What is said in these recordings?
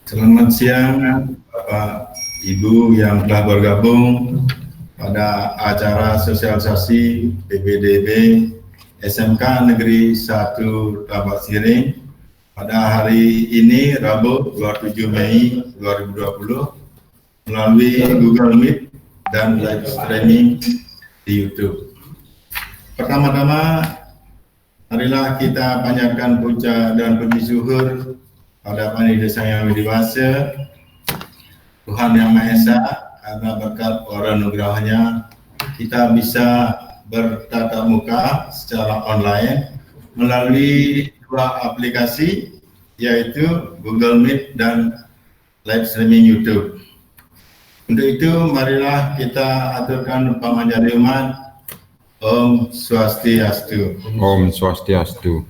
Selamat siang Bapak Ibu yang telah bergabung pada acara sosialisasi PPDB SMK Negeri 1 Tambak Siring pada hari ini Rabu 27 Mei 2020 melalui Google Meet dan live streaming di YouTube. Pertama-tama, marilah kita panjatkan puja dan puji syukur pada Panitia Yang Dewasa, Tuhan Yang Maha Esa, karena berkat orang anugerahnya kita bisa bertatap muka secara online melalui dua aplikasi, yaitu Google Meet dan live streaming YouTube. Untuk itu, marilah kita aturkan pamanjari umat. Om Swastiastu. Om Swastiastu.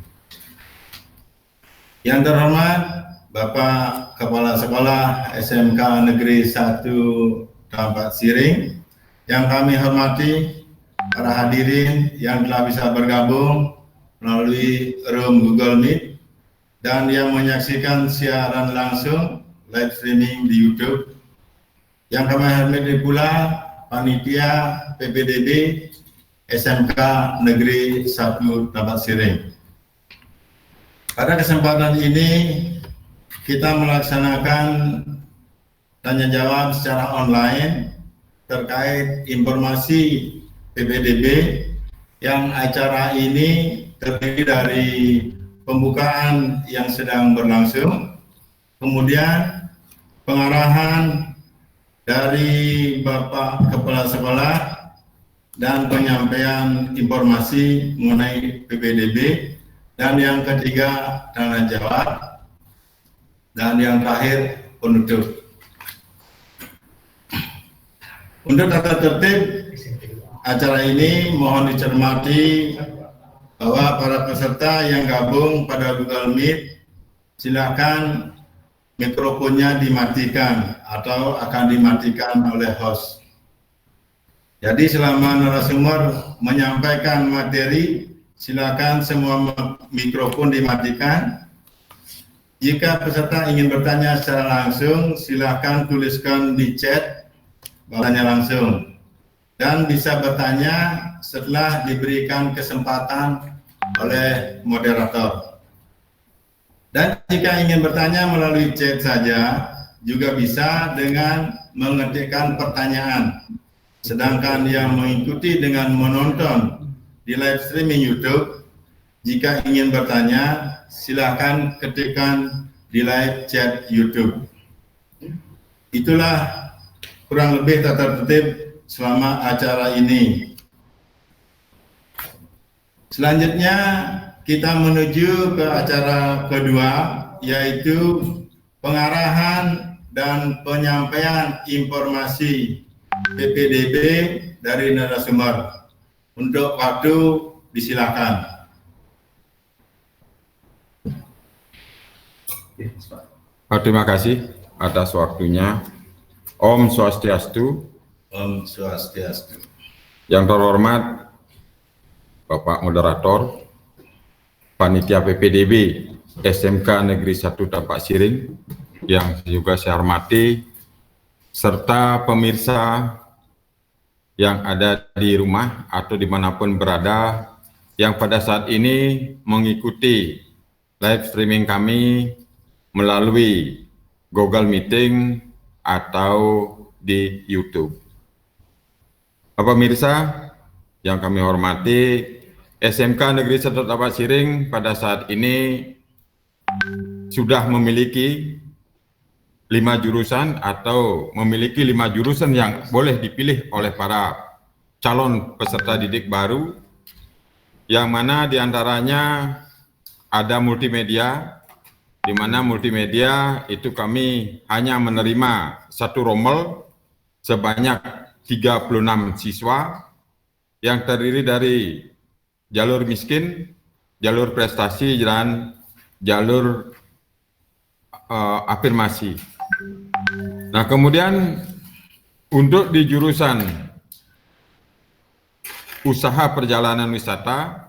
Yang terhormat Bapak Kepala Sekolah SMK Negeri 1 Tambak Siring, yang kami hormati para hadirin yang telah bisa bergabung melalui room Google Meet dan yang menyaksikan siaran langsung live streaming di YouTube. Yang kami hormati pula panitia PPDB SMK Negeri 1 Tambak Siring. Pada kesempatan ini kita melaksanakan tanya jawab secara online terkait informasi PPDB, yang acara ini terdiri dari pembukaan yang sedang berlangsung, kemudian pengarahan dari Bapak Kepala Sekolah dan penyampaian informasi mengenai PPDB, dan yang ketiga tanya jawab, dan yang terakhir penutup. Untuk tata tertib acara ini mohon dicermati bahwa para peserta yang gabung pada Google Meet, silakan mikrofonnya dimatikan atau akan dimatikan oleh host. Jadi selama narasumber menyampaikan materi, silakan semua mikrofon dimatikan. Jika peserta ingin bertanya secara langsung, silakan tuliskan di chat, bertanya langsung. Dan bisa bertanya setelah diberikan kesempatan oleh moderator. Dan jika ingin bertanya melalui chat saja, juga bisa dengan mengetikkan pertanyaan. Sedangkan yang mengikuti dengan menonton di live streaming YouTube, jika ingin bertanya, silakan ketikkan di live chat YouTube. Itulah kurang lebih tata tertib selama acara ini. Selanjutnya kita menuju ke acara kedua, yaitu pengarahan dan penyampaian informasi PPDB dari narasumber. Untuk waktu disilakan. Terima kasih atas waktunya. Om Swastiastu. Om Swastiastu. Yang terhormat Bapak Moderator, Panitia PPDB SMK Negeri 1 Tambak Siring, yang juga saya hormati, serta pemirsa yang ada di rumah atau dimanapun berada, yang pada saat ini mengikuti live streaming kami melalui Google Meeting atau di YouTube. Bapak pemirsa yang kami hormati, SMK Negeri 1 Tambak Siring pada saat ini sudah memiliki 5 jurusan atau memiliki 5 jurusan yang boleh dipilih oleh para calon peserta didik baru, yang mana diantaranya ada multimedia, di mana multimedia itu kami hanya menerima satu rombel sebanyak 36 siswa yang terdiri dari jalur miskin, jalur prestasi, dan jalur afirmasi. Nah, kemudian untuk di jurusan usaha perjalanan wisata,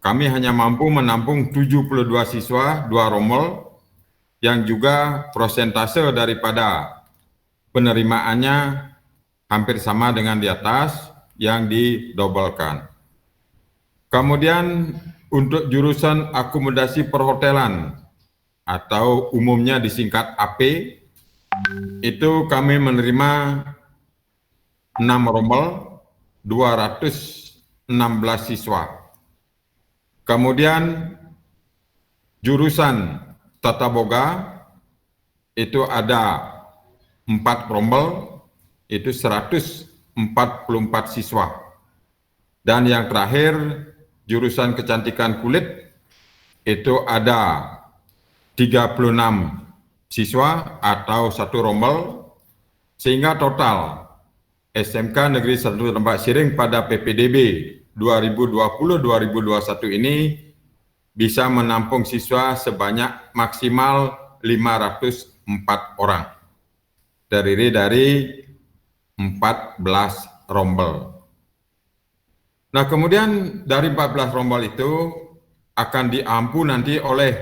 kami hanya mampu menampung 72 siswa, 2 rombel, yang juga prosentase daripada penerimaannya hampir sama dengan di atas yang didobelkan. Kemudian untuk jurusan akomodasi perhotelan atau umumnya disingkat AP, itu kami menerima 6 rombel, 216 siswa. Kemudian jurusan Tata Boga itu ada 4 rombel, itu 144 siswa. Dan yang terakhir jurusan kecantikan kulit itu ada 36 siswa atau 1 rombel, sehingga total SMK Negeri 1 Tambak Siring pada PPDB 2020-2021 ini bisa menampung siswa sebanyak maksimal 504 orang, terdiri dari 14 rombel. Nah, kemudian dari 14 rombel itu akan diampu nanti oleh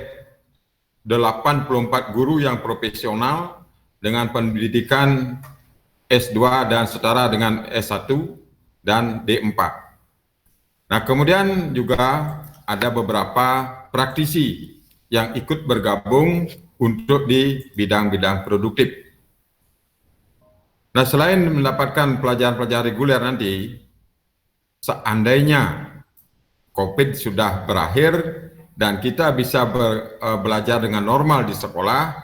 84 guru yang profesional dengan pendidikan S2 dan setara dengan S1 dan D4. Nah, kemudian juga ada beberapa praktisi yang ikut bergabung untuk di bidang-bidang produktif. Nah, selain mendapatkan pelajaran-pelajaran reguler nanti, seandainya COVID sudah berakhir dan kita bisa belajar dengan normal di sekolah,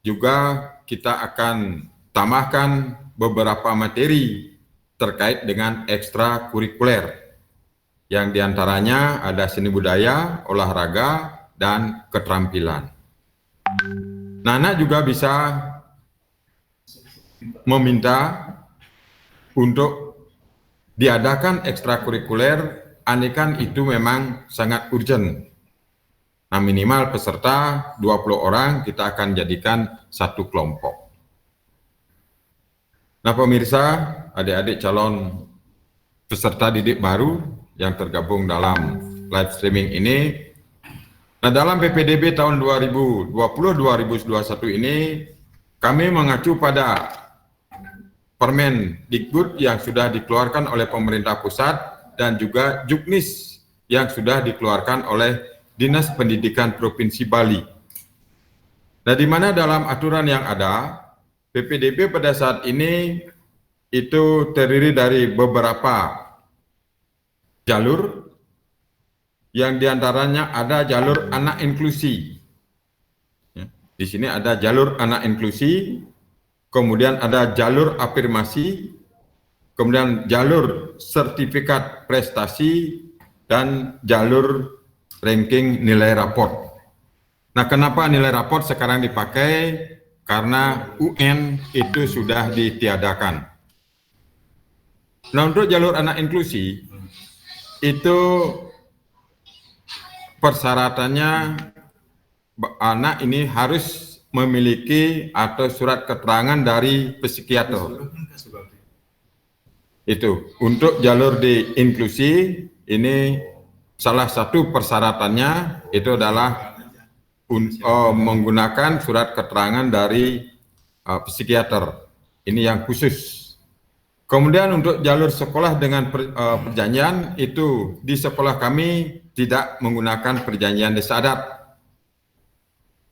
juga kita akan tambahkan beberapa materi terkait dengan ekstrakurikuler, yang diantaranya ada seni budaya, olahraga, dan keterampilan. Nah, anak juga bisa meminta untuk diadakan ekstrakurikuler, andaikan itu memang sangat urgent. Nah, minimal peserta 20 orang kita akan jadikan 1 kelompok. Nah, pemirsa, adik-adik calon peserta didik baru yang tergabung dalam live streaming ini, nah dalam PPDB tahun 2020-2021 ini kami mengacu pada Permendikbud yang sudah dikeluarkan oleh pemerintah pusat dan juga Juknis yang sudah dikeluarkan oleh Dinas Pendidikan Provinsi Bali. Nah, di mana dalam aturan yang ada, PPDB pada saat ini itu terdiri dari beberapa jalur, yang diantaranya ada jalur anak inklusi. Di sini ada jalur anak inklusi, kemudian ada jalur afirmasi, kemudian jalur sertifikat prestasi, dan jalur ranking nilai raport. Nah, kenapa nilai raport sekarang dipakai? Karena UN itu sudah ditiadakan. Nah, untuk jalur anak inklusi, itu persyaratannya anak ini harus memiliki atau surat keterangan dari psikiater. Itu untuk jalur di inklusi ini salah satu persyaratannya itu adalah menggunakan surat keterangan dari psikiater. Ini yang khusus. Kemudian untuk jalur sekolah dengan perjanjian itu di sekolah kami tidak menggunakan perjanjian desa adat.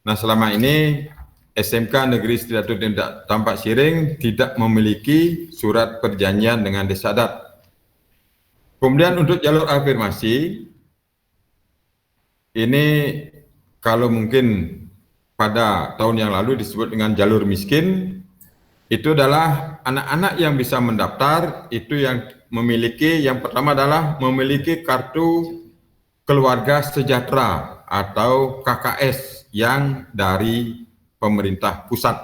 Nah, selama ini SMK Negeri 1 Tambak Siring tidak memiliki surat perjanjian dengan desa adat. Kemudian untuk jalur afirmasi ini kalau mungkin pada tahun yang lalu disebut dengan jalur miskin, itu adalah anak-anak yang bisa mendaftar itu yang memiliki, yang pertama adalah memiliki kartu keluarga sejahtera atau KKS yang dari pemerintah pusat.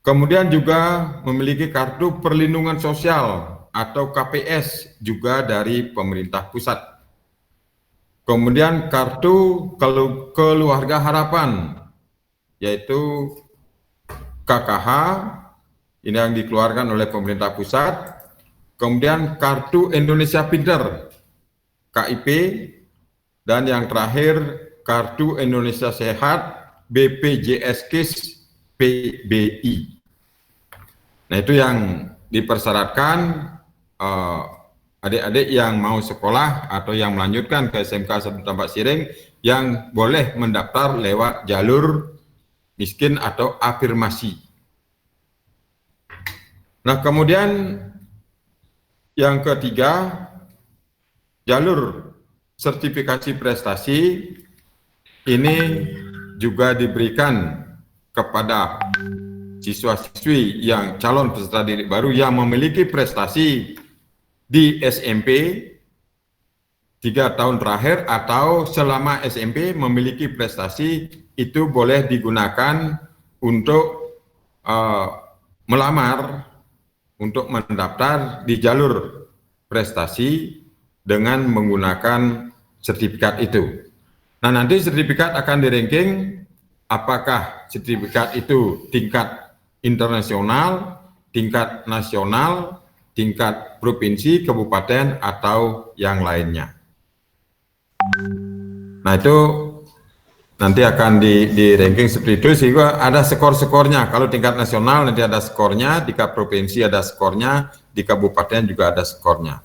Kemudian juga memiliki kartu perlindungan sosial atau KPS juga dari pemerintah pusat. Kemudian kartu keluarga harapan, yaitu KKH, ini yang dikeluarkan oleh pemerintah pusat. Kemudian kartu Indonesia Pinter, KIP, dan yang terakhir kartu Indonesia Sehat BPJS KIS PBI. Nah, itu yang dipersyaratkan adik-adik yang mau sekolah atau yang melanjutkan ke SMK 1 Tambak Siring yang boleh mendaftar lewat jalur miskin atau afirmasi. Nah, kemudian yang ketiga, jalur sertifikasi prestasi ini juga diberikan kepada siswa-siswi yang calon peserta didik baru yang memiliki prestasi di SMP 3 tahun terakhir atau selama SMP memiliki prestasi, itu boleh digunakan untuk melamar, untuk mendaftar di jalur prestasi dengan menggunakan sertifikat itu. Nah, nanti sertifikat akan di-ranking apakah sertifikat itu tingkat internasional, tingkat nasional, tingkat provinsi, kabupaten, atau yang lainnya. Nah, itu nanti akan di ranking seperti itu, sehingga ada skor-skornya. Kalau tingkat nasional nanti ada skornya, di provinsi ada skornya, di kabupaten juga ada skornya.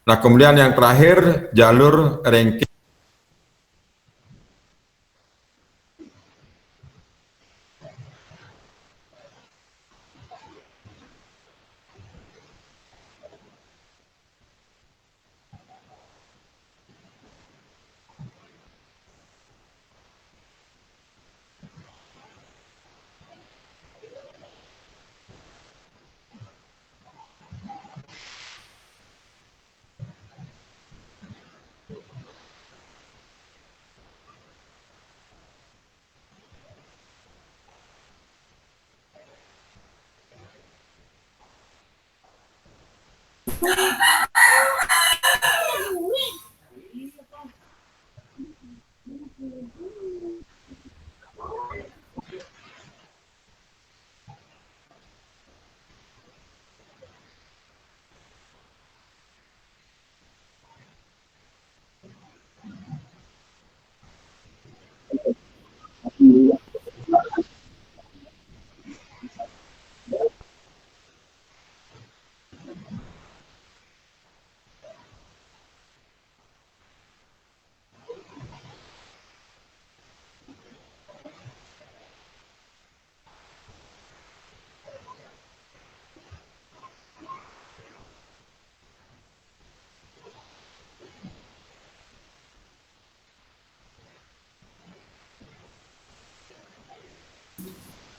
Nah, kemudian yang terakhir, jalur ranking.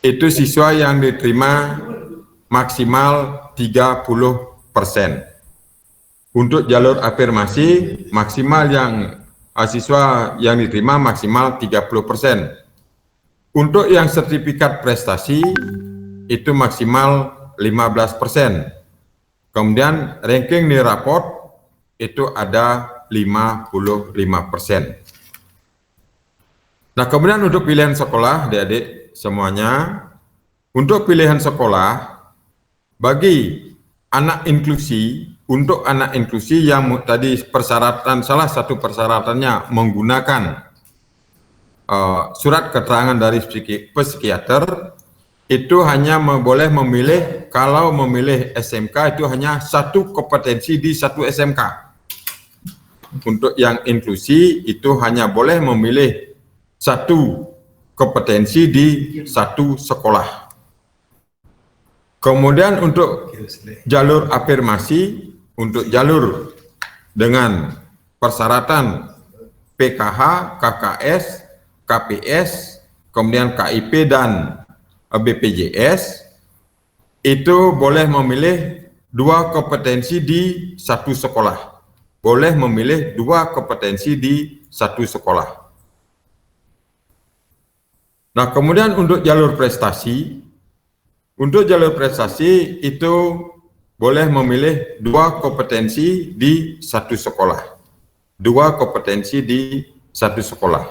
Itu siswa yang diterima maksimal 30%. Untuk jalur afirmasi, maksimal yang siswa yang diterima maksimal 30%. Untuk yang sertifikat prestasi, itu maksimal 15%. Kemudian ranking nilai raport, itu ada 55%. Nah, kemudian untuk pilihan sekolah, adik-adik semuanya, untuk pilihan sekolah bagi anak inklusi, untuk anak inklusi yang tadi persyaratan, salah satu persyaratannya menggunakan surat keterangan dari psikiater, itu hanya boleh memilih, kalau memilih SMK itu hanya satu kompetensi di satu SMK. Untuk yang inklusi itu hanya boleh memilih satu kompetensi di satu sekolah. Kemudian untuk jalur afirmasi, untuk jalur dengan persyaratan PKH, KKS, KPS, kemudian KIP dan BPJS, itu boleh memilih 2 kompetensi di satu sekolah. Boleh memilih 2 kompetensi di satu sekolah. Nah, kemudian untuk jalur prestasi itu boleh memilih 2 kompetensi di satu sekolah. 2 kompetensi di satu sekolah.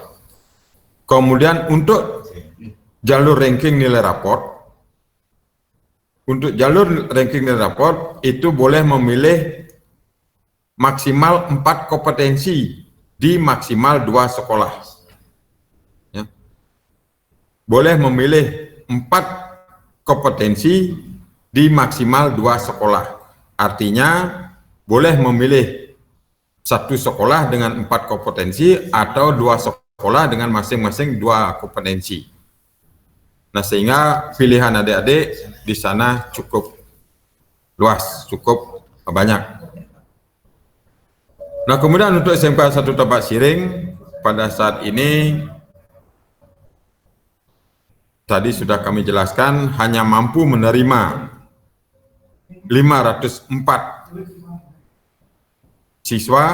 Kemudian untuk jalur ranking nilai raport, itu boleh memilih maksimal 4 kompetensi di maksimal 2 sekolah. boleh memilih 4 kompetensi di maksimal 2 sekolah. Artinya boleh memilih 1 sekolah dengan 4 kompetensi atau 2 sekolah dengan masing-masing 2 kompetensi. Nah, sehingga pilihan adik-adik di sana cukup luas, cukup banyak. Nah, kemudian untuk SMK 1 Tabak Siring pada saat ini tadi sudah kami jelaskan hanya mampu menerima 504 siswa,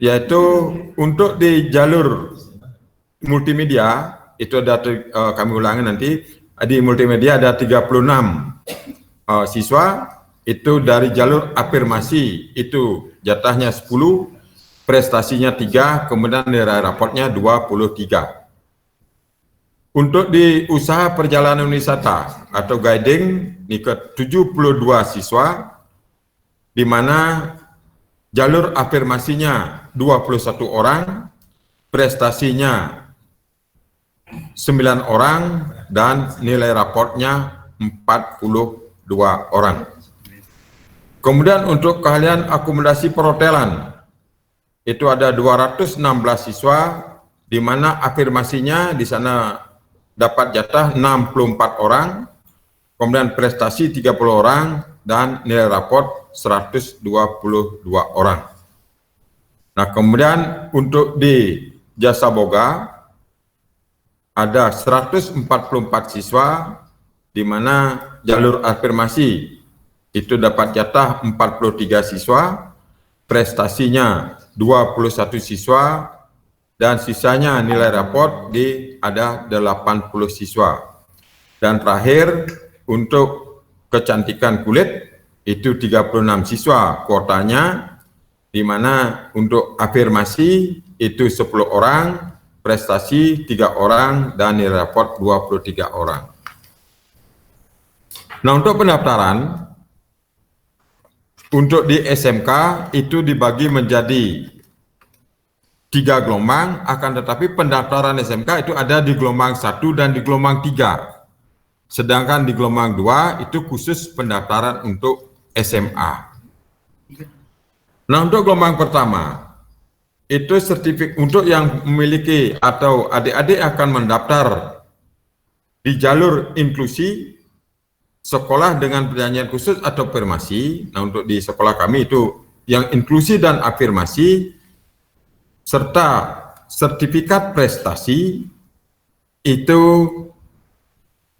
yaitu untuk di jalur multimedia itu ada kami ulangi nanti, di multimedia ada 36 siswa, itu dari jalur afirmasi itu jatahnya 10, prestasinya 3, kemudian nilai raportnya 23. Untuk di usaha perjalanan wisata atau guiding ini ke 72 siswa, di mana jalur afirmasinya 21 orang, prestasinya 9 orang, dan nilai raportnya 42 orang. Kemudian untuk keahlian akomodasi perhotelan, itu ada 216 siswa, di mana afirmasinya di sana dapat jatah 64 orang, kemudian prestasi 30 orang, dan nilai raport 122 orang. Nah, kemudian untuk di jasa boga ada 144 siswa, di mana jalur afirmasi itu dapat jatah 43 siswa, prestasinya 21 siswa, dan sisanya nilai raport ada 80 siswa. Dan terakhir untuk kecantikan kulit itu 36 siswa kuotanya, di mana untuk afirmasi itu 10 orang, prestasi 3 orang, dan nilai raport 23 orang. Nah, untuk pendaftaran untuk di SMK itu dibagi menjadi 3 gelombang, akan tetapi pendaftaran SMK itu ada di gelombang 1 dan di gelombang 3. Sedangkan di gelombang 2 itu khusus pendaftaran untuk SMA. Nah, untuk gelombang pertama, itu sertifikat untuk yang memiliki atau adik-adik akan mendaftar di jalur inklusi, sekolah dengan perjanjian khusus atau afirmasi. Nah, untuk di sekolah kami itu yang inklusi dan afirmasi, serta sertifikat prestasi, itu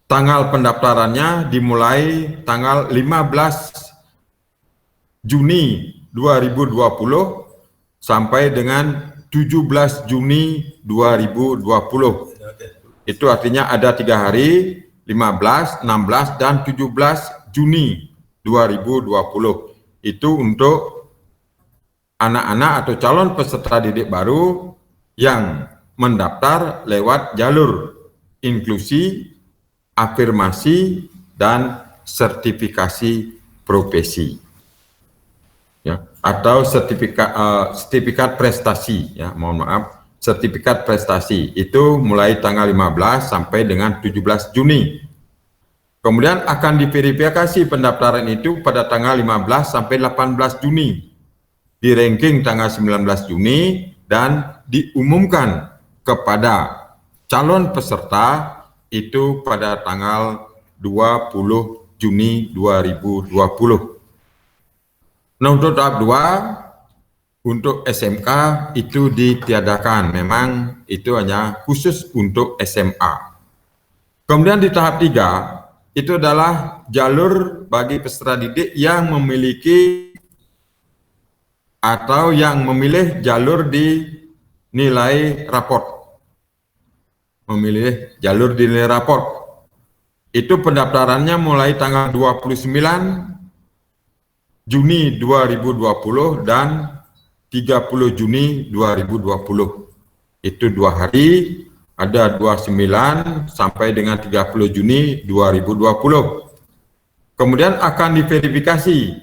tanggal pendaftarannya dimulai tanggal 15 Juni 2020 sampai dengan 17 Juni 2020. Itu artinya ada 3 hari, 15, 16, dan 17 Juni 2020. Itu untuk anak-anak atau calon peserta didik baru yang mendaftar lewat jalur inklusi, afirmasi, dan sertifikasi profesi, ya, atau sertifikat prestasi, ya, mohon maaf, sertifikat prestasi itu mulai tanggal 15 sampai dengan 17 Juni. Kemudian akan diverifikasi pendaftaran itu pada tanggal 15 sampai 18 Juni. Di ranking tanggal 19 Juni dan diumumkan kepada calon peserta itu pada tanggal 20 Juni 2020. Nah, untuk tahap 2 untuk SMK itu ditiadakan, memang itu hanya khusus untuk SMA. Kemudian di tahap 3 itu adalah jalur bagi peserta didik yang memiliki atau yang memilih jalur di nilai raport. Memilih jalur di nilai raport. Itu pendaftarannya mulai tanggal 29 Juni 2020 dan 30 Juni 2020. Itu 2 hari, ada 29 sampai dengan 30 Juni 2020. Kemudian akan diverifikasi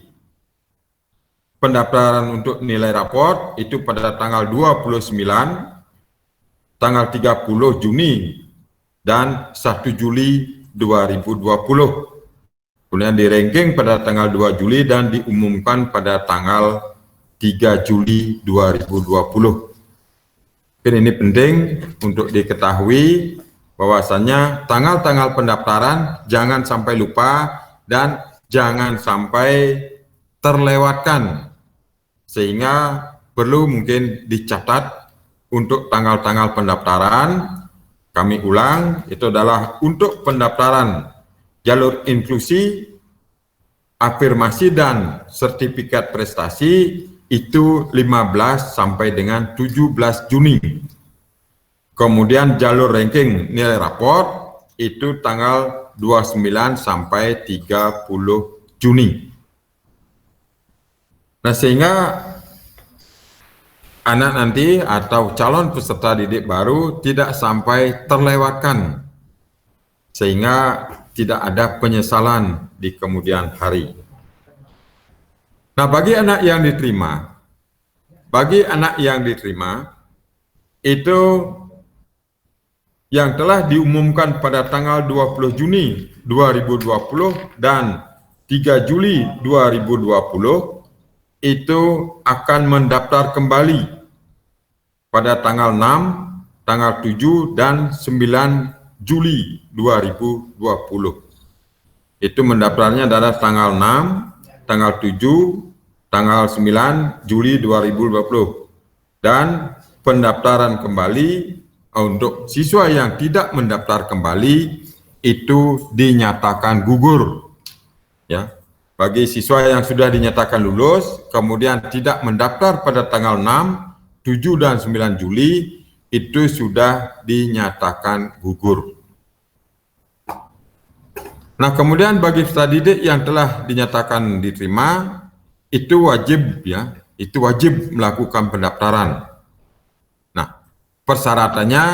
pendaftaran untuk nilai raport itu pada tanggal 29, tanggal 30 Juni dan 1 Juli 2020. Kemudian di ranking pada tanggal 2 Juli dan diumumkan pada tanggal 3 Juli 2020. Mungkin ini penting untuk diketahui bahwasannya tanggal-tanggal pendaftaran jangan sampai lupa dan jangan sampai terlewatkan, sehingga perlu mungkin dicatat untuk tanggal-tanggal pendaftaran. Kami ulang, itu adalah untuk pendaftaran jalur inklusi, afirmasi dan sertifikat prestasi itu 15 sampai dengan 17 Juni. Kemudian jalur ranking nilai raport itu tanggal 29 sampai 30 Juni. Nah, sehingga anak nanti atau calon peserta didik baru tidak sampai terlewatkan, sehingga tidak ada penyesalan di kemudian hari. Nah, bagi anak yang diterima, itu yang telah diumumkan pada tanggal 20 Juni 2020 dan 3 Juli 2020, itu akan mendaftar kembali pada tanggal 6, tanggal 7, dan 9 Juli 2020. Itu mendaftarnya adalah tanggal 6, tanggal 7, tanggal 9 Juli 2020. Dan pendaftaran kembali untuk siswa yang tidak mendaftar kembali itu dinyatakan gugur. Ya. Bagi siswa yang sudah dinyatakan lulus, kemudian tidak mendaftar pada tanggal 6, 7, dan 9 Juli, itu sudah dinyatakan gugur. Nah, kemudian bagi peserta didik yang telah dinyatakan diterima, itu wajib melakukan pendaftaran. Nah, persyaratannya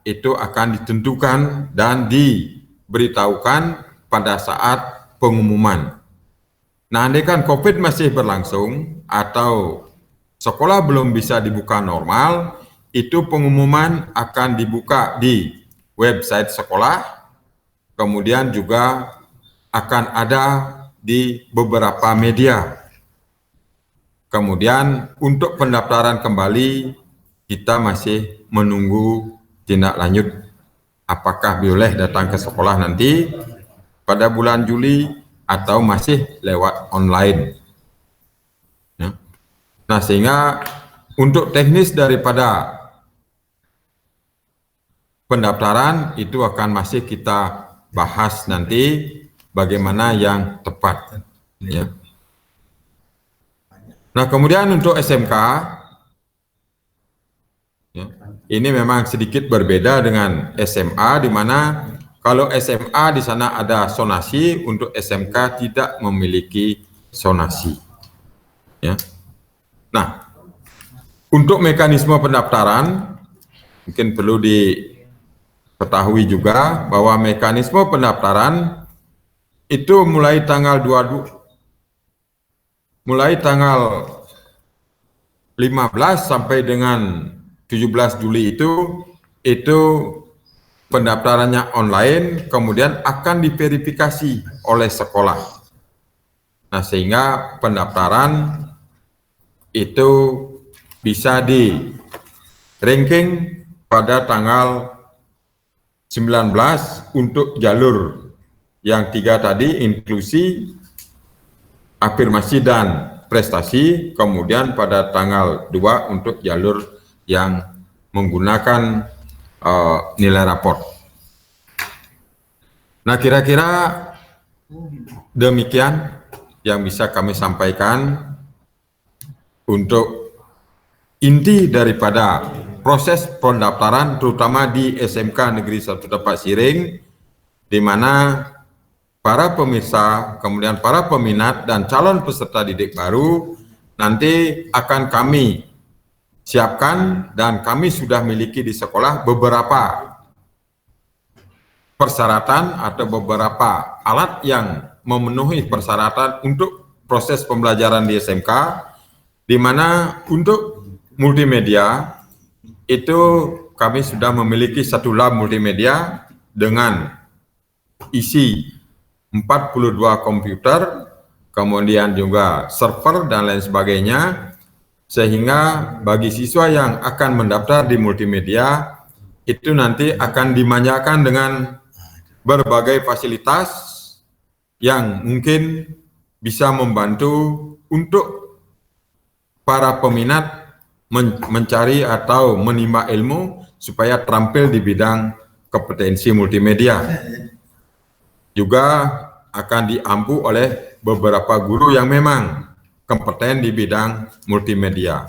itu akan ditentukan dan diberitahukan pada saat pengumuman. Nah, andaikan COVID masih berlangsung atau sekolah belum bisa dibuka normal, itu pengumuman akan dibuka di website sekolah, kemudian juga akan ada di beberapa media. Kemudian untuk pendaftaran kembali, kita masih menunggu tindak lanjut apakah boleh datang ke sekolah nanti pada bulan Juli atau masih lewat online. Ya. Nah, sehingga untuk teknis daripada pendaftaran itu akan masih kita bahas nanti bagaimana yang tepat. Ya. Nah, kemudian untuk SMK, ya, ini memang sedikit berbeda dengan SMA, di mana kalau SMA di sana ada sonasi, untuk SMK tidak memiliki sonasi. Ya. Nah, untuk mekanisme pendaftaran, mungkin perlu diketahui juga bahwa mekanisme pendaftaran itu mulai tanggal 15 sampai dengan 17 Juli itu pendaftarannya online, kemudian akan diverifikasi oleh sekolah. Nah, sehingga pendaftaran itu bisa di ranking pada tanggal 19 untuk jalur yang 3 tadi, inklusi, afirmasi, dan prestasi, kemudian pada tanggal 2 untuk jalur yang menggunakan nilai raport. Nah, kira-kira demikian yang bisa kami sampaikan untuk inti daripada proses pendaftaran, terutama di SMK Negeri 1 Tepak Siring, di mana para pemirsa, kemudian para peminat dan calon peserta didik baru nanti akan kami siapkan, dan kami sudah miliki di sekolah beberapa persyaratan atau beberapa alat yang memenuhi persyaratan untuk proses pembelajaran di SMK, di mana untuk multimedia itu kami sudah memiliki 1 lab multimedia, dengan isi 42 komputer, kemudian juga server dan lain sebagainya, sehingga bagi siswa yang akan mendaftar di multimedia itu nanti akan dimanjakan dengan berbagai fasilitas yang mungkin bisa membantu untuk para peminat mencari atau menimba ilmu supaya terampil di bidang kompetensi multimedia. Juga akan diampu oleh beberapa guru yang memang kompeten di bidang multimedia.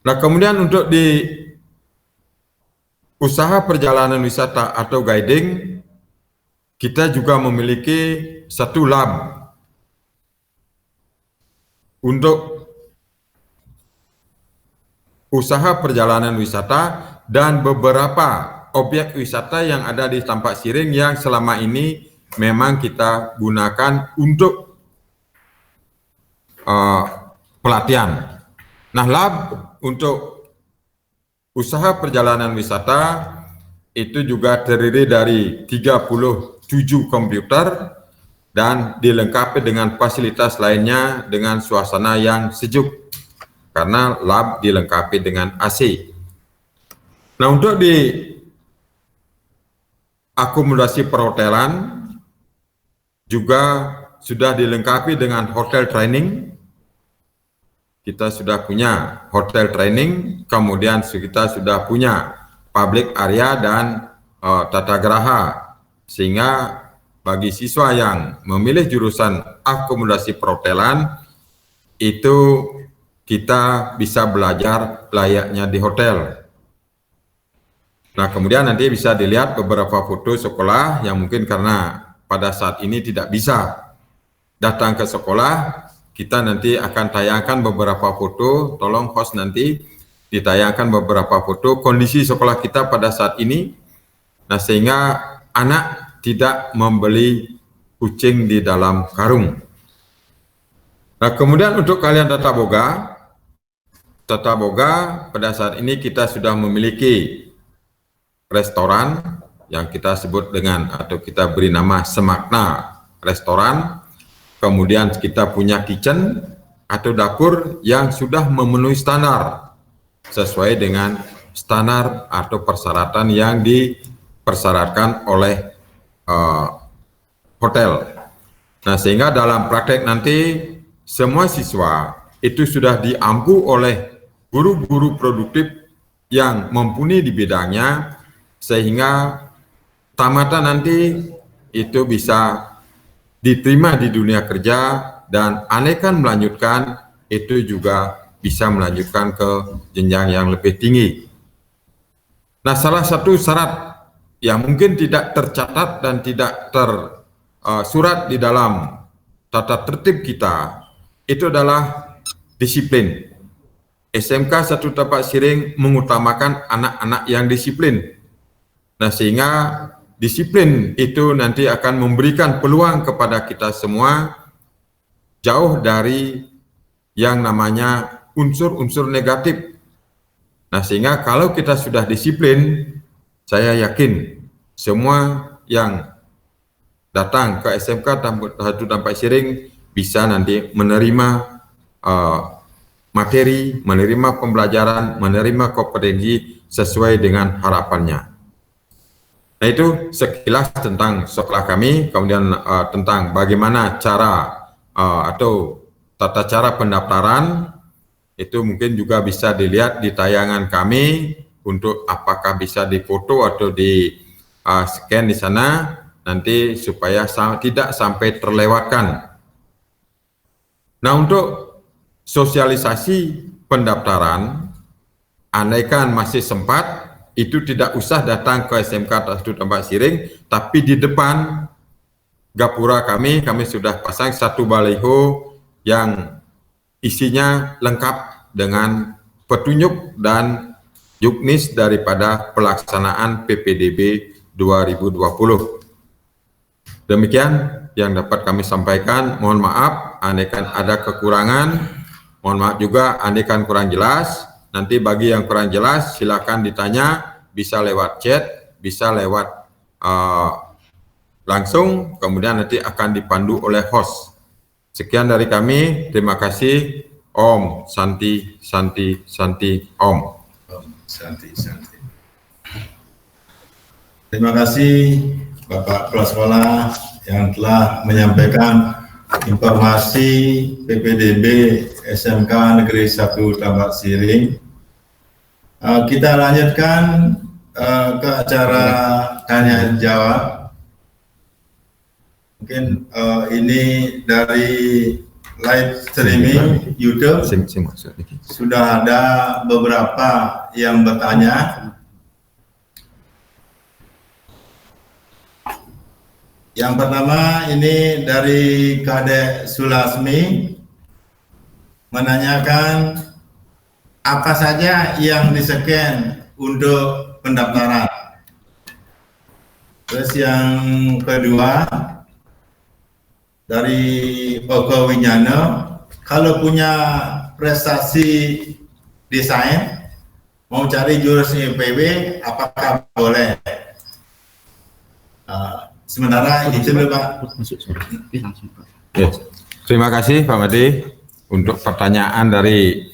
Nah, kemudian untuk di usaha perjalanan wisata atau guiding, kita juga memiliki satu lab untuk usaha perjalanan wisata dan beberapa objek wisata yang ada di Tampak Siring yang selama ini memang kita gunakan untuk pelatihan. Nah, lab untuk usaha perjalanan wisata itu juga terdiri dari 37 komputer dan dilengkapi dengan fasilitas lainnya dengan suasana yang sejuk karena lab dilengkapi dengan AC. Nah, untuk di akomodasi perhotelan juga sudah dilengkapi dengan hotel training. Kita sudah punya hotel training, kemudian kita sudah punya public area dan tata geraha, sehingga bagi siswa yang memilih jurusan akomodasi perhotelan itu kita bisa belajar layaknya di hotel. Nah, kemudian nanti bisa dilihat beberapa foto sekolah yang mungkin karena pada saat ini tidak bisa datang ke sekolah, kita nanti akan tayangkan beberapa foto, tolong host nanti ditayangkan beberapa foto kondisi sekolah kita pada saat ini, nah sehingga anak tidak membeli kucing di dalam karung. Nah, kemudian untuk kalian tata boga pada saat ini kita sudah memiliki restoran yang kita sebut dengan atau kita beri nama Semakna Restoran. Kemudian kita punya kitchen atau dapur yang sudah memenuhi standar sesuai dengan standar atau persyaratan yang dipersyaratkan oleh hotel. Nah, sehingga dalam praktek nanti semua siswa itu sudah diampu oleh guru-guru produktif yang mumpuni di bidangnya, sehingga tamatan nanti itu bisa diterima di dunia kerja dan anekan melanjutkan itu juga bisa melanjutkan ke jenjang yang lebih tinggi. Nah, salah satu syarat yang mungkin tidak tercatat dan tidak tersurat di dalam tata tertib kita itu adalah disiplin. SMK 1 Tampak Siring mengutamakan anak-anak yang disiplin. Nah, sehingga disiplin itu nanti akan memberikan peluang kepada kita semua jauh dari yang namanya unsur-unsur negatif. Nah, sehingga kalau kita sudah disiplin, saya yakin semua yang datang ke SMK 1 Tampak Siring bisa nanti menerima materi, menerima pembelajaran, menerima kompetensi sesuai dengan harapannya. Nah, itu sekilas tentang sekolah kami, kemudian tentang bagaimana cara atau tata cara pendaftaran, itu mungkin juga bisa dilihat di tayangan kami untuk apakah bisa difoto atau di scan di sana, nanti supaya tidak sampai terlewatkan. Nah, untuk sosialisasi pendaftaran, andaikan masih sempat, itu tidak usah datang ke SMK 1 Tampak Siring, tapi di depan gapura kami sudah pasang satu baliho yang isinya lengkap dengan petunjuk dan juknis daripada pelaksanaan PPDB 2020. Demikian yang dapat kami sampaikan. Mohon maaf andaikan ada kekurangan, mohon maaf juga andaikan kurang jelas. Nanti bagi yang kurang jelas silakan ditanya, bisa lewat chat, bisa lewat langsung, kemudian nanti akan dipandu oleh host. Sekian dari kami, terima kasih. Om Santi Santi Santi Om. Santi Santi. Terima kasih Bapak Kepala Sekolah yang telah menyampaikan informasi PPDB SMK Negeri 1 Tambak Siring. Kita lanjutkan ke acara tanya jawab. Mungkin ini dari live streaming YouTube sudah ada beberapa yang bertanya. Yang pertama ini dari Kadek Sulasmi menanyakan apa saja yang di-scan untuk pendaftaran. Terus yang kedua dari Ogo Winyano, kalau punya prestasi desain mau cari jurusan IPB apakah boleh? Sementara itu dulu Pak. Yes. Terima kasih Pak Madi untuk pertanyaan dari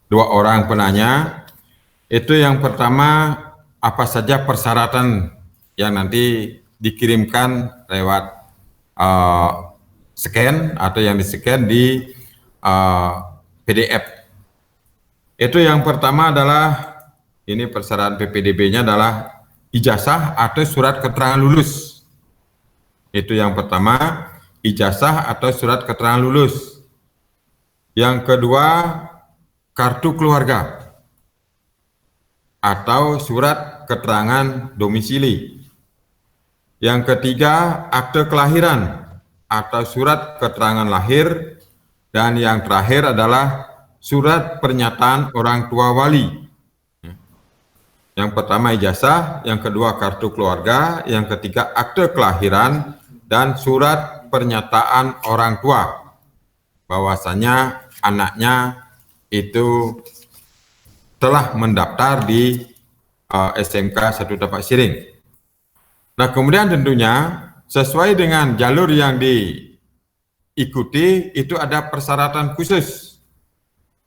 dua orang penanya. Itu yang pertama, apa saja persyaratan yang nanti dikirimkan lewat scan atau yang di-scan di PDF. Itu yang pertama adalah, ini persyaratan PPDB-nya adalah ijazah atau surat keterangan lulus. Itu yang pertama, ijazah atau surat keterangan lulus. Yang kedua, kartu keluarga atau surat keterangan domisili. Yang ketiga, akte kelahiran atau surat keterangan lahir. Dan yang terakhir adalah surat pernyataan orang tua wali. Yang pertama ijazah, yang kedua kartu keluarga, yang ketiga akte kelahiran, dan surat pernyataan orang tua bahwasanya anaknya itu telah mendaftar di SMK 1 Tambak Siring. Nah, kemudian tentunya sesuai dengan jalur yang diikuti itu ada persyaratan khusus.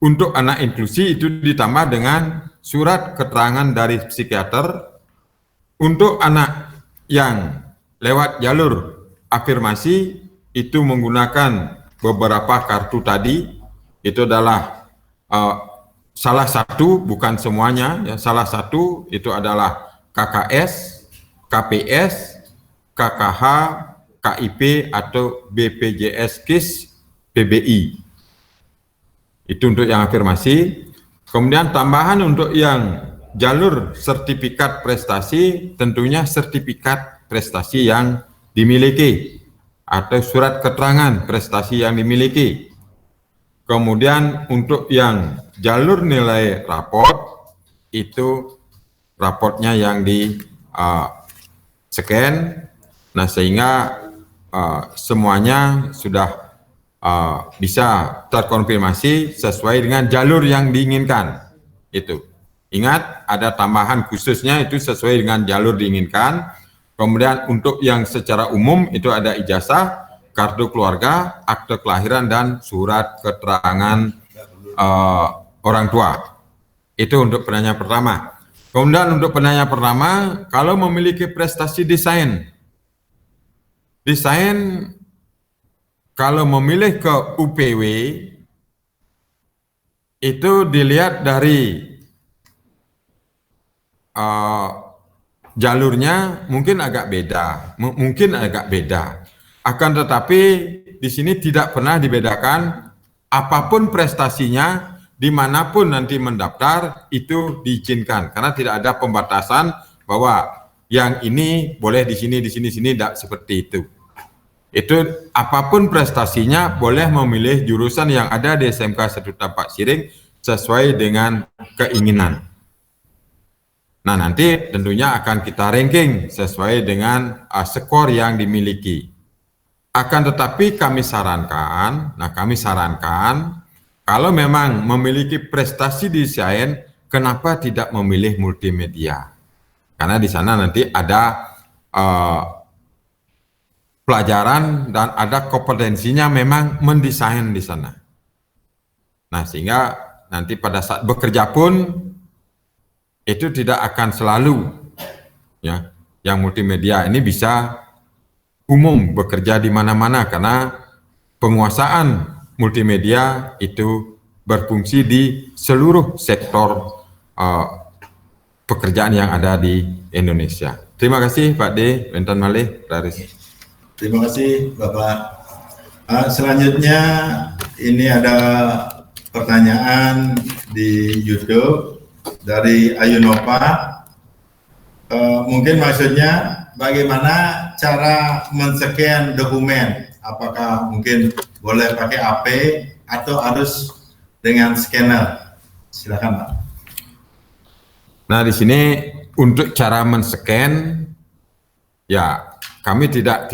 Untuk anak inklusi itu ditambah dengan surat keterangan dari psikiater. Untuk anak yang lewat jalur afirmasi itu menggunakan beberapa kartu tadi. Itu adalah salah satu, bukan semuanya, ya, salah satu itu adalah KKS, KPS, KKH, KIP atau BPJS KIS PBI. Itu untuk yang afirmasi. Kemudian tambahan untuk yang jalur sertifikat prestasi, tentunya sertifikat prestasi yang dimiliki atau surat keterangan prestasi yang dimiliki. Kemudian untuk yang jalur nilai raport, itu raportnya yang di scan. Nah, sehingga semuanya sudah bisa terkonfirmasi sesuai dengan jalur yang diinginkan. Itu. Ingat, ada tambahan khususnya itu sesuai dengan jalur diinginkan. Kemudian untuk yang secara umum itu ada ijazah, kartu keluarga, akte kelahiran, dan surat keterangan orang tua. Itu untuk penanya pertama. Kemudian untuk penanya pertama, kalau memiliki prestasi desain kalau memilih ke UPW itu dilihat dari jalurnya mungkin agak beda, akan tetapi di sini tidak pernah dibedakan, apapun prestasinya dimanapun nanti mendaftar itu diizinkan, karena tidak ada pembatasan bahwa yang ini boleh di sini, tidak seperti itu. Itu apapun prestasinya boleh memilih jurusan yang ada di SMK 1 Tambak Siring sesuai dengan keinginan. Nah, nanti tentunya akan kita ranking sesuai dengan skor yang dimiliki. Akan tetapi kami sarankan kalau memang memiliki prestasi desain, kenapa tidak memilih multimedia? Karena di sana nanti ada pelajaran dan ada kompetensinya memang mendesain di sana. Nah, sehingga nanti pada saat bekerja pun itu tidak akan selalu ya yang multimedia ini bisa umum bekerja di mana-mana karena penguasaan multimedia itu berfungsi di seluruh sektor pekerjaan yang ada di Indonesia. Terima kasih Pak D. Bentan Malih, Laris. Terima kasih Bapak. Selanjutnya ini ada pertanyaan di YouTube dari Ayunova. Mungkin maksudnya bagaimana cara men-scan dokumen? Apakah mungkin boleh pakai HP atau harus dengan scanner? Silakan Pak. Nah, di sini untuk cara men-scan ya kami tidak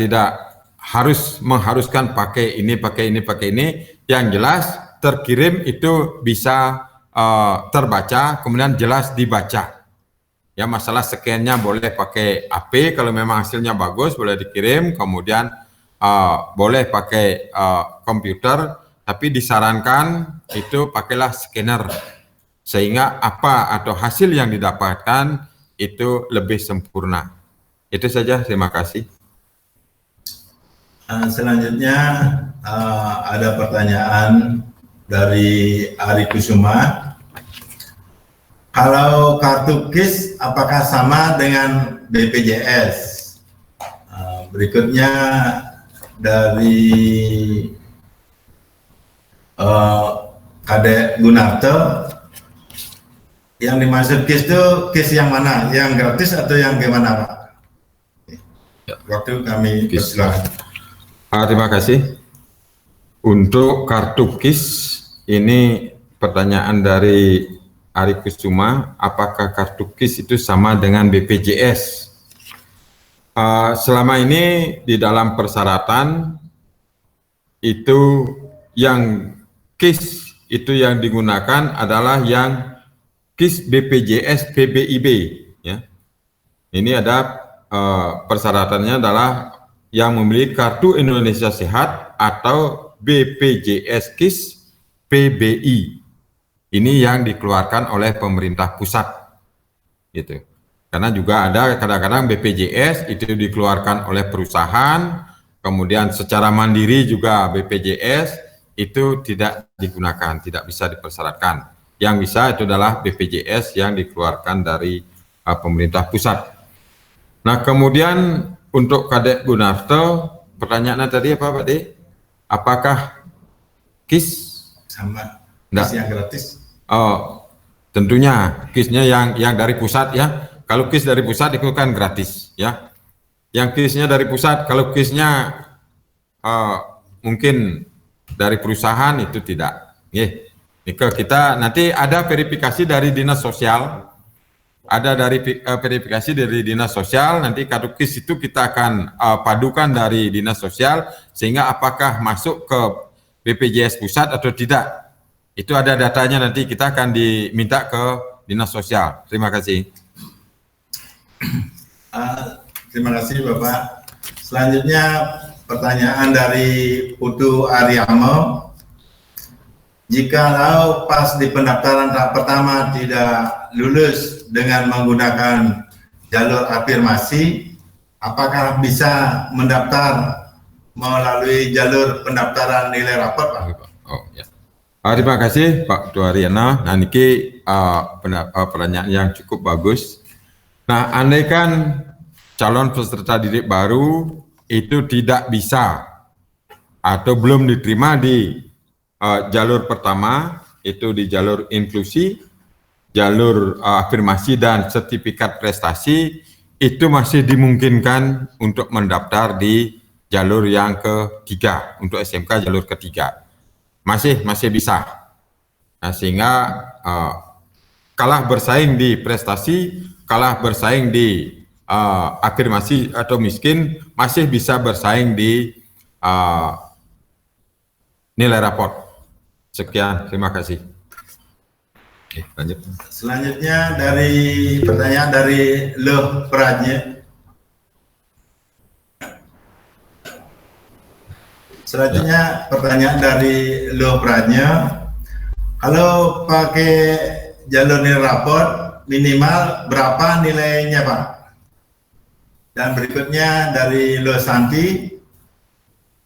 mengharuskan pakai ini. Yang jelas terkirim itu bisa terbaca, kemudian jelas dibaca. Ya, masalah scan-nya boleh pakai HP, kalau memang hasilnya bagus boleh dikirim, kemudian boleh pakai komputer, tapi disarankan itu pakailah scanner, sehingga apa atau hasil yang didapatkan itu lebih sempurna. Itu saja, terima kasih. Selanjutnya ada pertanyaan dari Ari Kusuma. Kalau kartu KIS apakah sama dengan BPJS? Berikutnya dari Kadek Gunarto. Yang dimaksud KIS itu KIS yang mana? Yang gratis atau yang gimana Pak? Waktu kami persilakan. Terima kasih. Untuk kartu KIS ini pertanyaan dari Ari Kusuma, apakah kartu KIS itu sama dengan BPJS? Selama ini di dalam persyaratan itu yang KIS itu yang digunakan adalah yang KIS BPJS PBIB. Ya. Ini ada persyaratannya adalah yang memiliki kartu Indonesia Sehat atau BPJS KIS PBI. Ini yang dikeluarkan oleh pemerintah pusat, gitu. Karena juga ada kadang-kadang BPJS itu dikeluarkan oleh perusahaan, kemudian secara mandiri juga BPJS itu tidak digunakan, tidak bisa dipersyaratkan. Yang bisa itu adalah BPJS yang dikeluarkan dari pemerintah pusat. Nah, kemudian untuk Kadek Gunarto, pertanyaannya tadi apa Pak D? Apakah KIS sama KIS yang gratis? Oh, tentunya KIS-nya yang dari pusat ya. Kalau KIS dari pusat itu kan gratis ya. Yang KIS-nya dari pusat, kalau KIS-nya mungkin dari perusahaan itu tidak. Kita nanti ada verifikasi dari Dinas Sosial. Ada dari verifikasi dari Dinas Sosial, nanti kartu KIS itu kita akan padukan dari Dinas Sosial, sehingga apakah masuk ke BPJS pusat atau tidak. Itu ada datanya, nanti kita akan diminta ke Dinas Sosial. Terima kasih. Terima kasih Bapak. Selanjutnya pertanyaan dari Putu Ariamo. Jikalau pas di pendaftaran tahap pertama tidak lulus dengan menggunakan jalur afirmasi, apakah bisa mendaftar melalui jalur pendaftaran nilai rapor Pak? Oh, ya. Terima kasih Pak Duariana. Nah, ini pertanyaan yang cukup bagus. Nah, andaikan calon peserta didik baru itu tidak bisa atau belum diterima di jalur pertama, itu di jalur inklusi, jalur afirmasi dan sertifikat prestasi, itu masih dimungkinkan untuk mendaftar di jalur yang ketiga, untuk SMK jalur ketiga. Masih bisa. Nah, sehingga kalah bersaing di prestasi, kalah bersaing di afirmasi atau miskin, masih bisa bersaing di nilai raport. Sekian, terima kasih. Oke, lanjut. Selanjutnya dari pertanyaan dari Loh Prajit. Selanjutnya pertanyaan dari Lo Pranya. Kalau pakai jalur nilai rapor minimal berapa nilainya Pak? Dan berikutnya dari Lo Santi.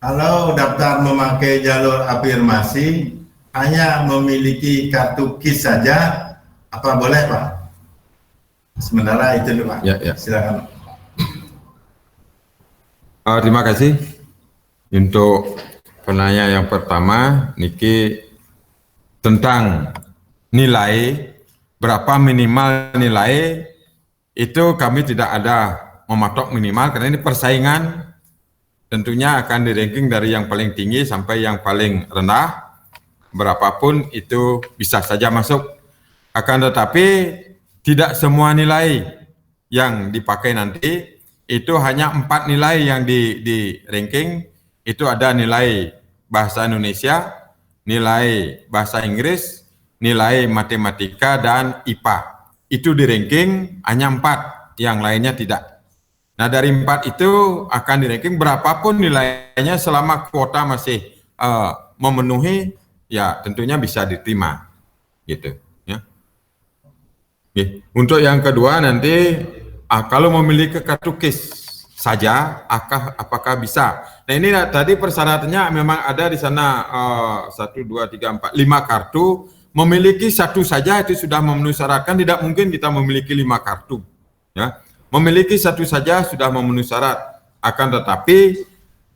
Kalau daftar memakai jalur afirmasi hanya memiliki kartu KIS saja, apa boleh Pak? Sementara itu dulu Pak. Ya. Silakan. Terima kasih untuk penanya yang pertama, Niki, tentang nilai, berapa minimal nilai, itu kami tidak ada mematok minimal, karena ini persaingan, tentunya akan di-ranking dari yang paling tinggi sampai yang paling rendah, berapapun itu bisa saja masuk. Akan tetapi, tidak semua nilai yang dipakai nanti, itu hanya 4 nilai yang di ranking. Itu ada nilai bahasa Indonesia, nilai bahasa Inggris, nilai matematika, dan IPA. Itu di ranking hanya 4, yang lainnya tidak. Nah, dari 4 itu akan di ranking berapapun nilainya, selama kuota masih memenuhi, ya tentunya bisa diterima, gitu. Ya. Oke. Untuk yang kedua nanti, kalau memiliki kartu KIS saja, apakah bisa? Nah, ini tadi persyaratannya memang ada di sana 1, 2, 3, 4, 5 kartu. Memiliki satu saja itu sudah memenuhi syarat, kan tidak mungkin kita memiliki 5 kartu. Ya, memiliki satu saja sudah memenuhi syarat. Akan tetapi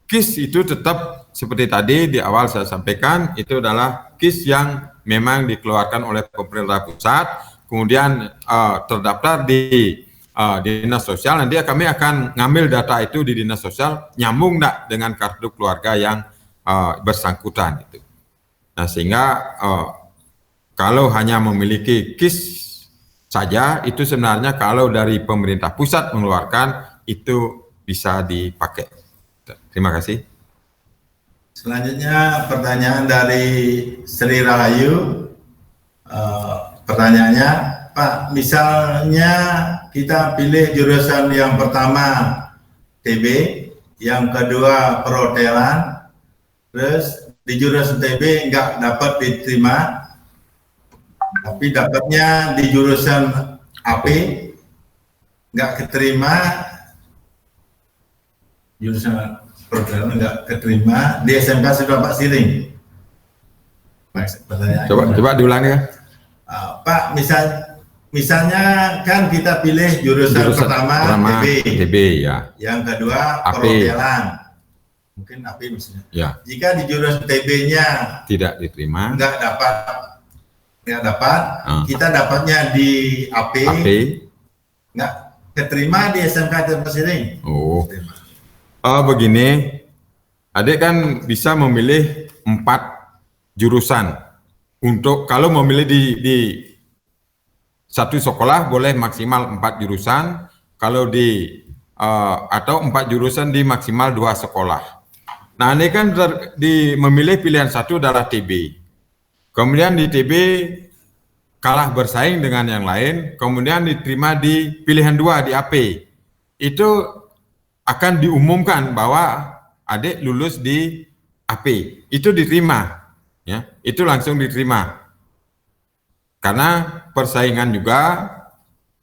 KIS itu tetap seperti tadi di awal saya sampaikan, itu adalah KIS yang memang dikeluarkan oleh pemerintah pusat, kemudian terdaftar di Dinas Sosial. Nanti kami akan ngambil data itu di Dinas Sosial, nyambung enggak dengan kartu keluarga yang bersangkutan itu. Nah, sehingga kalau hanya memiliki KIS saja, itu sebenarnya kalau dari pemerintah pusat mengeluarkan, itu bisa dipakai. Terima kasih. Selanjutnya pertanyaan dari Sri Rahayu. Pertanyaannya, Pak, misalnya kita pilih jurusan yang pertama TB, yang kedua perhotelan, terus di jurusan TB nggak dapat diterima, tapi dapatnya di jurusan AP, nggak keterima, jurusan perhotelan nggak keterima, di SMK sudah Pak Siring. Coba diulangi ya. Pak, misalnya kan kita pilih jurusan pertama TB, ya. Yang kedua AP. perhotelan, mungkin AP misalnya. Ya. Jika di jurusan TB-nya tidak diterima, nggak dapat, kita dapatnya di AP, nggak keterima di SMK Tempat Siring. Begini, adik kan bisa memilih 4 jurusan. Untuk kalau memilih di satu sekolah boleh maksimal 4 jurusan, kalau atau 4 jurusan di maksimal 2 sekolah. Nah, ini kan memilih pilihan satu adalah TB. Kemudian di TB kalah bersaing dengan yang lain, kemudian diterima di pilihan 2 di AP. Itu akan diumumkan bahwa adik lulus di AP. Itu diterima. Ya, itu langsung diterima. Karena persaingan juga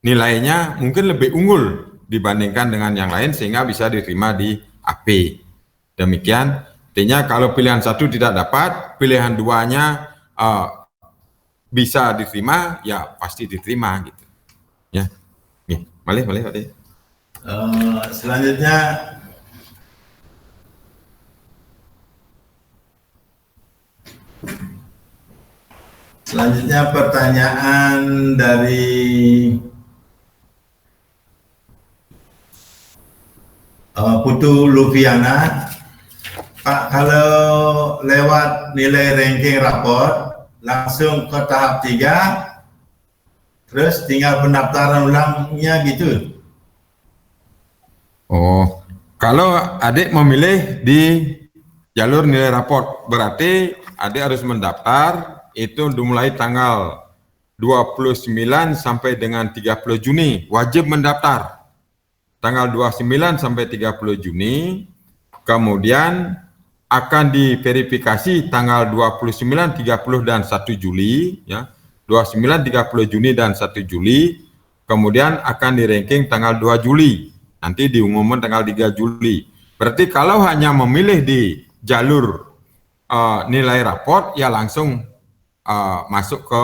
nilainya mungkin lebih unggul dibandingkan dengan yang lain, sehingga bisa diterima di AP. Demikian, artinya kalau pilihan satu tidak dapat, pilihan 2-nya bisa diterima, ya pasti diterima gitu. Ya, malih. Selanjutnya pertanyaan dari Putu Lufiana. Pak, kalau lewat nilai ranking rapor langsung ke tahap 3, terus tinggal pendaftaran ulangnya gitu? Kalau adik memilih di jalur nilai raport, berarti adik harus mendaftar. Itu dimulai tanggal 29 sampai dengan 30 Juni, wajib mendaftar. Tanggal 29 sampai 30 Juni, kemudian akan diverifikasi tanggal 29, 30 dan 1 Juli ya. 29, 30 Juni dan 1 Juli. Kemudian akan di-ranking tanggal 2 Juli. Nanti diumumkan tanggal 3 Juli. Berarti kalau hanya memilih di jalur nilai raport ya langsung masuk ke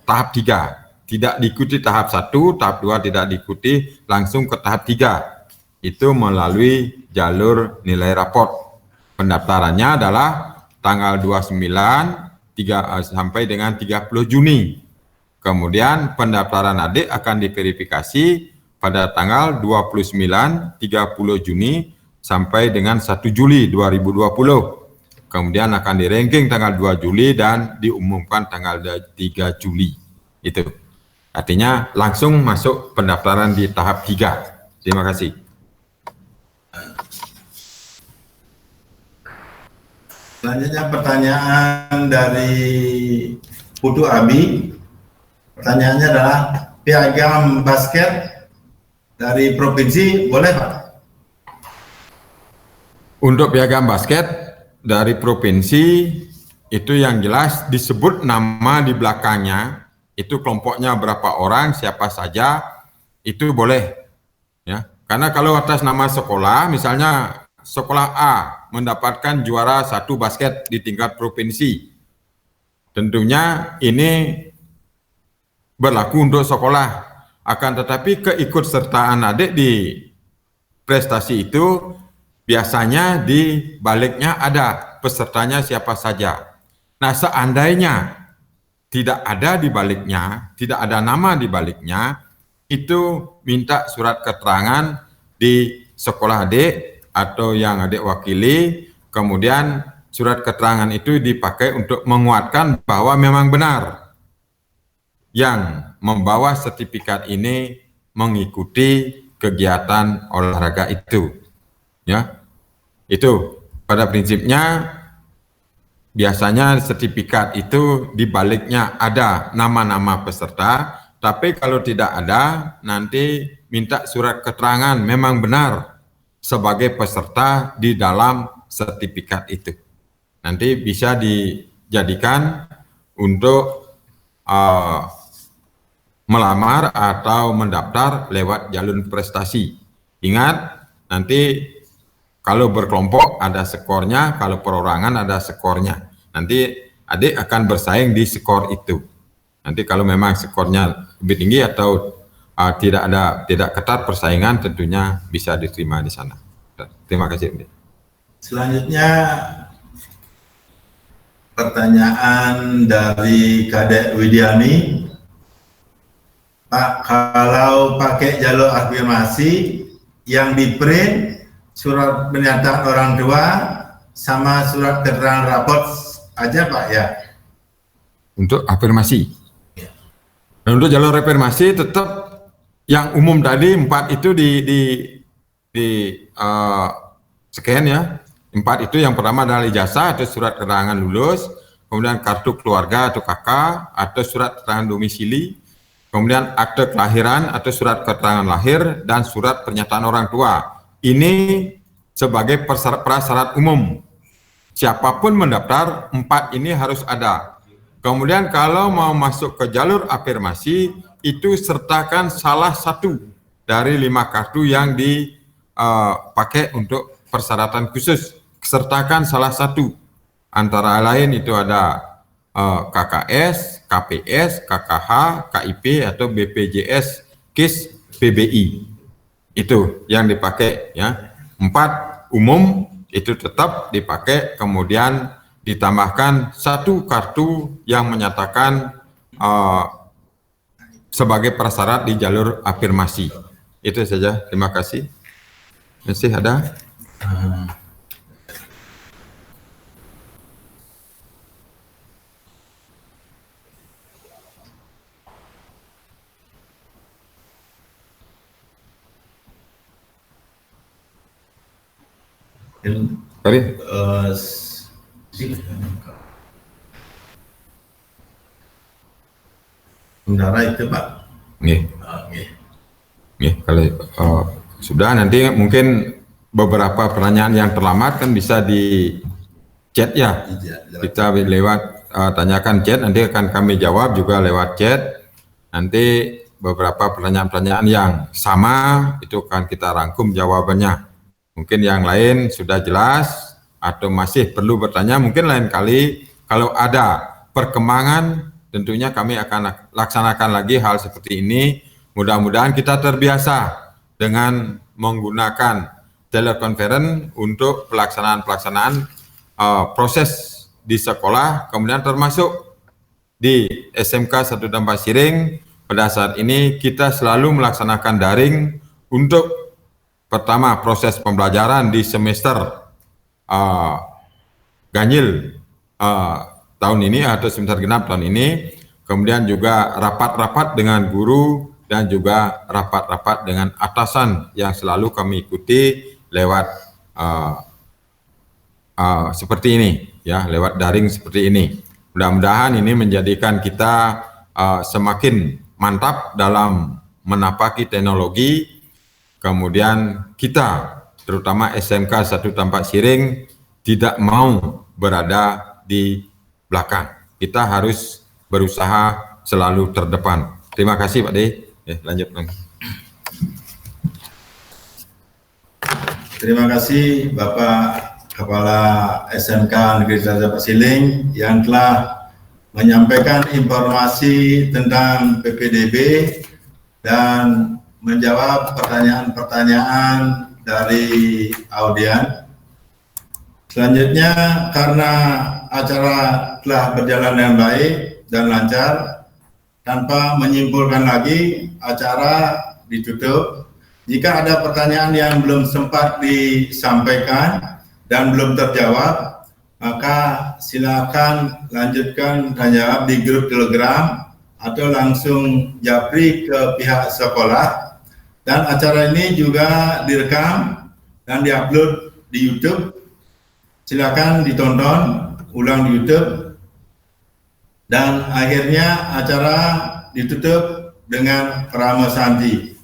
tahap 3. Tidak diikuti tahap 1, tahap 2 tidak diikuti, langsung ke tahap 3. Itu melalui jalur nilai raport. Pendaftarannya adalah tanggal 29 sampai dengan 30 Juni. Kemudian pendaftaran adik akan diverifikasi pada tanggal 29, 30 Juni sampai dengan 1 Juli 2020. Kemudian akan di-ranking tanggal 2 Juli dan diumumkan tanggal 3 Juli. Itu. Artinya langsung masuk pendaftaran di tahap 3. Terima kasih. Selanjutnya pertanyaan dari Putu Abi. Pertanyaannya adalah piagam basket dari provinsi boleh Pak? Untuk piagam basket dari provinsi itu yang jelas disebut nama di belakangnya, itu kelompoknya berapa orang, siapa saja, itu boleh. Ya. Karena kalau atas nama sekolah, misalnya sekolah A mendapatkan juara 1 basket di tingkat provinsi, tentunya ini berlaku untuk sekolah. Akan tetapi keikutsertaan adik di prestasi itu biasanya di baliknya ada pesertanya siapa saja. Nah, seandainya tidak ada di baliknya, tidak ada nama di baliknya, itu minta surat keterangan di sekolah adik atau yang adik wakili, kemudian surat keterangan itu dipakai untuk menguatkan bahwa memang benar yang membawa sertifikat ini mengikuti kegiatan olahraga itu. Ya, itu pada prinsipnya biasanya sertifikat itu di baliknya ada nama-nama peserta, tapi kalau tidak ada nanti minta surat keterangan memang benar sebagai peserta di dalam sertifikat itu. Nanti bisa dijadikan untuk melamar atau mendaftar lewat jalur prestasi. Ingat, nanti kalau berkelompok ada skornya, kalau perorangan ada skornya. Nanti adik akan bersaing di skor itu. Nanti kalau memang skornya lebih tinggi atau tidak ketat persaingan, tentunya bisa diterima di sana. Terima kasih. Selanjutnya pertanyaan dari Kadek Widiani. Pak, kalau pakai jalur afirmasi yang di print surat pernyataan orang tua sama surat keterangan raport aja Pak ya? Untuk afirmasi. Ya. Dan untuk jalur afirmasi tetap yang umum tadi 4 itu di scan ya. 4 itu yang pertama adalah ijazah atau surat keterangan lulus, kemudian kartu keluarga atau KK atau surat keterangan domisili, kemudian akte kelahiran atau surat keterangan lahir dan surat pernyataan orang tua. Ini sebagai prasyarat umum. Siapapun mendaftar, 4 ini harus ada. Kemudian kalau mau masuk ke jalur afirmasi, itu sertakan salah satu dari 5 kartu yang dipakai untuk persyaratan khusus. Sertakan salah satu. Antara lain itu ada KKS, KPS, KKH, KIP, atau BPJS, KIS, PBI. Itu yang dipakai ya. 4 umum itu tetap dipakai, kemudian ditambahkan 1 kartu yang menyatakan sebagai prasyarat di jalur afirmasi. Itu saja, terima kasih. Masih ada? Sorry. Sementara itu Pak. Nih. Nih, kalau sudah nanti mungkin beberapa pertanyaan yang terlambat kan bisa di chat ya. Kita lewat tanyakan chat, nanti akan kami jawab juga lewat chat. Nanti beberapa pertanyaan-pertanyaan yang sama itu akan kita rangkum jawabannya. Mungkin yang lain sudah jelas atau masih perlu bertanya, mungkin lain kali kalau ada perkembangan tentunya kami akan laksanakan lagi hal seperti ini. Mudah-mudahan kita terbiasa dengan menggunakan telekonferensi untuk pelaksanaan proses di sekolah, kemudian termasuk di SMK 1 Dampak Siring. Pada saat ini kita selalu melaksanakan daring untuk pertama proses pembelajaran di semester ganjil tahun ini atau semester genap tahun ini, kemudian juga rapat-rapat dengan guru dan juga rapat-rapat dengan atasan yang selalu kami ikuti lewat seperti ini ya, lewat daring seperti ini. Mudah-mudahan ini menjadikan kita semakin mantap dalam menapaki teknologi, kemudian kita terutama SMK 1 Dampak Siring tidak mau berada di belakang. Kita harus berusaha selalu terdepan. Terima kasih Pak De. Lanjut. Terima kasih Bapak Kepala SMK Negeri 1 Dampak Siring yang telah menyampaikan informasi tentang PPDB dan menjawab pertanyaan-pertanyaan dari audien. Selanjutnya, karena acara telah berjalan dengan baik dan lancar, tanpa menyimpulkan lagi, acara ditutup. Jika ada pertanyaan yang belum sempat disampaikan dan belum terjawab, maka silakan lanjutkan tanya jawab di grup Telegram atau langsung japri ke pihak sekolah. Dan acara ini juga direkam dan diupload di YouTube. Silakan ditonton ulang di YouTube. Dan akhirnya acara ditutup dengan Prama Santi.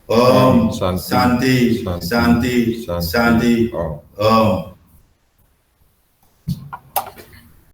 Om Santi, Santi, Santi, Santi, Om.